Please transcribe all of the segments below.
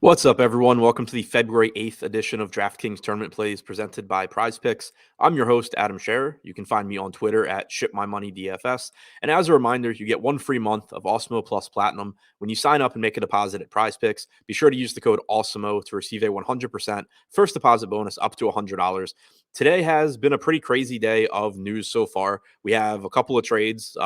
What's up, everyone? Welcome to the February 8th edition of DraftKings Tournament Plays presented by Prize Picks. I'm your host, Adam Scherer. You can find me on Twitter at ShipMyMoneyDFS. And as a reminder, you get one free month of Awesemo Plus Platinum when you sign up and make a deposit at Prize Picks. Be sure to use the code Awesemo to receive a 100% first deposit bonus up to $100. Today has been a pretty crazy day of news so far. We have a couple of trades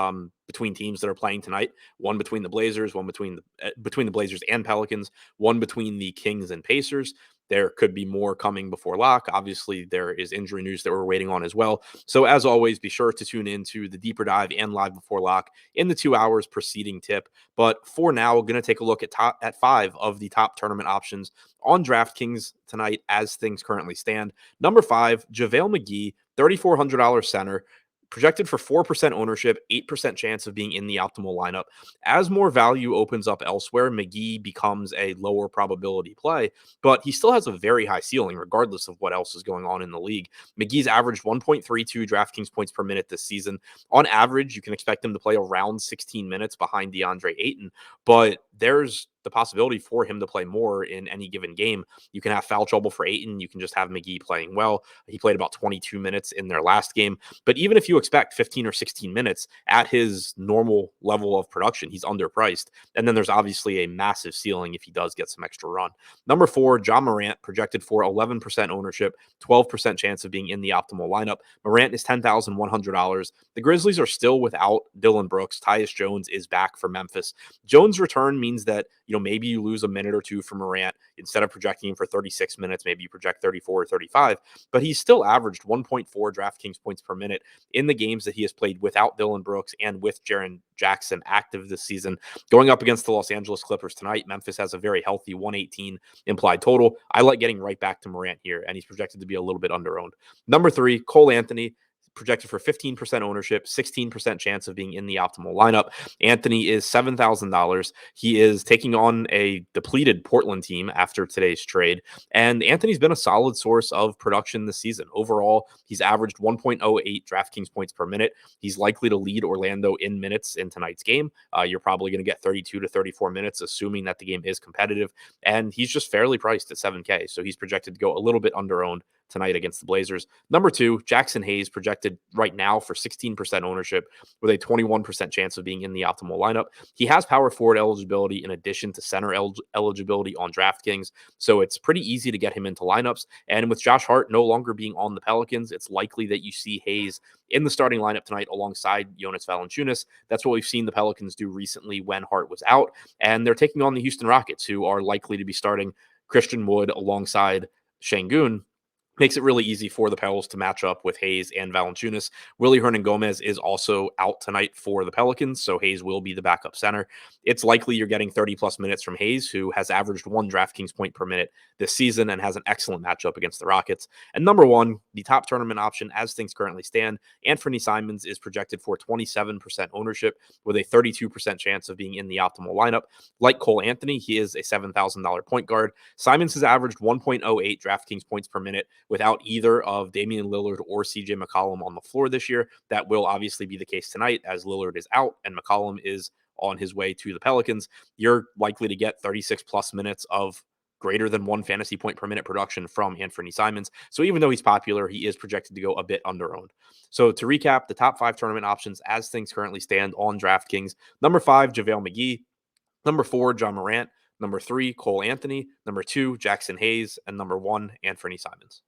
between teams that are playing tonight. One between the Blazers, one between the Blazers and Pelicans, one between the Kings and Pacers. There could be more coming before lock. Obviously, there is injury news that we're waiting on as well. So, as always, be sure to tune into the deeper dive and live before lock in the 2 hours preceding tip. But for now, we're going to take a look at 5 of the top tournament options on DraftKings tonight as things currently stand. Number 5, Javale Mcgee, $3,400 center. Projected for 4% ownership, 8% chance of being in the optimal lineup. As more value opens up elsewhere, McGee becomes a lower probability play, but he still has a very high ceiling regardless of what else is going on in the league. McGee's averaged 1.32 DraftKings points per minute this season. On average, you can expect him to play around 16 minutes behind DeAndre Ayton, but there's the possibility for him to play more in any given game. You can have foul trouble for Ayton. You can just have McGee playing well. He played about 22 minutes in their last game. But even if you expect 15 or 16 minutes at his normal level of production, he's underpriced. And then there's obviously a massive ceiling if he does get some extra run. Number 4, Ja Morant, projected for 11% ownership, 12% chance of being in the optimal lineup. Morant is $10,100. The Grizzlies are still without Dillon Brooks. Tyus Jones is back for Memphis. Jones' return means that maybe you lose a minute or two for Morant. Instead of projecting him for 36 minutes, maybe you project 34 or 35, but he's still averaged 1.4 DraftKings points per minute in the games that he has played without Dillon Brooks and with Jaren Jackson active this season. Going up against the Los Angeles Clippers tonight, Memphis has a very healthy 118 implied total. I like getting right back to Morant here, and he's projected to be a little bit underowned. Number 3, Cole Anthony, projected for 15% ownership, 16% chance of being in the optimal lineup. Anthony is $7,000. He is taking on a depleted Portland team after today's trade, and Anthony's been a solid source of production this season. Overall, he's averaged 1.08 DraftKings points per minute. He's likely to lead Orlando in minutes in tonight's game. You're probably going to get 32 to 34 minutes, assuming that the game is competitive, and he's just fairly priced at $7K, so he's projected to go a little bit underowned tonight against the Blazers. Number 2, Jackson Hayes, projected right now for 16% ownership with a 21% chance of being in the optimal lineup. He has power forward eligibility in addition to center eligibility on DraftKings, so it's pretty easy to get him into lineups. And with Josh Hart no longer being on the Pelicans, it's likely that you see Hayes in the starting lineup tonight alongside Jonas Valanciunas. That's what we've seen the Pelicans do recently when Hart was out, and they're taking on the Houston Rockets, who are likely to be starting Christian Wood alongside Şengün. Makes it really easy for the Pels to match up with Hayes and Valanciunas. Willy Hernangomez is also out tonight for the Pelicans, so Hayes will be the backup center. It's likely you're getting 30-plus minutes from Hayes, who has averaged 1 DraftKings point per minute this season and has an excellent matchup against the Rockets. And number 1, the top tournament option as things currently stand, Anthony Simons is projected for 27% ownership with a 32% chance of being in the optimal lineup. Like Cole Anthony, he is a $7,000 point guard. Simons has averaged 1.08 DraftKings points per minute without either of Damian Lillard or CJ McCollum on the floor this year. That will obviously be the case tonight as Lillard is out and McCollum is on his way to the Pelicans. You're likely to get 36 plus minutes of greater than 1 fantasy point per minute production from Anthony Simons. So even though he's popular, he is projected to go a bit underowned. So to recap, the top 5 tournament options as things currently stand on DraftKings. Number 5, JaVale McGee. Number 4, Ja Morant. Number 3, Cole Anthony. Number 2, Jackson Hayes. And number 1, Anthony Simons.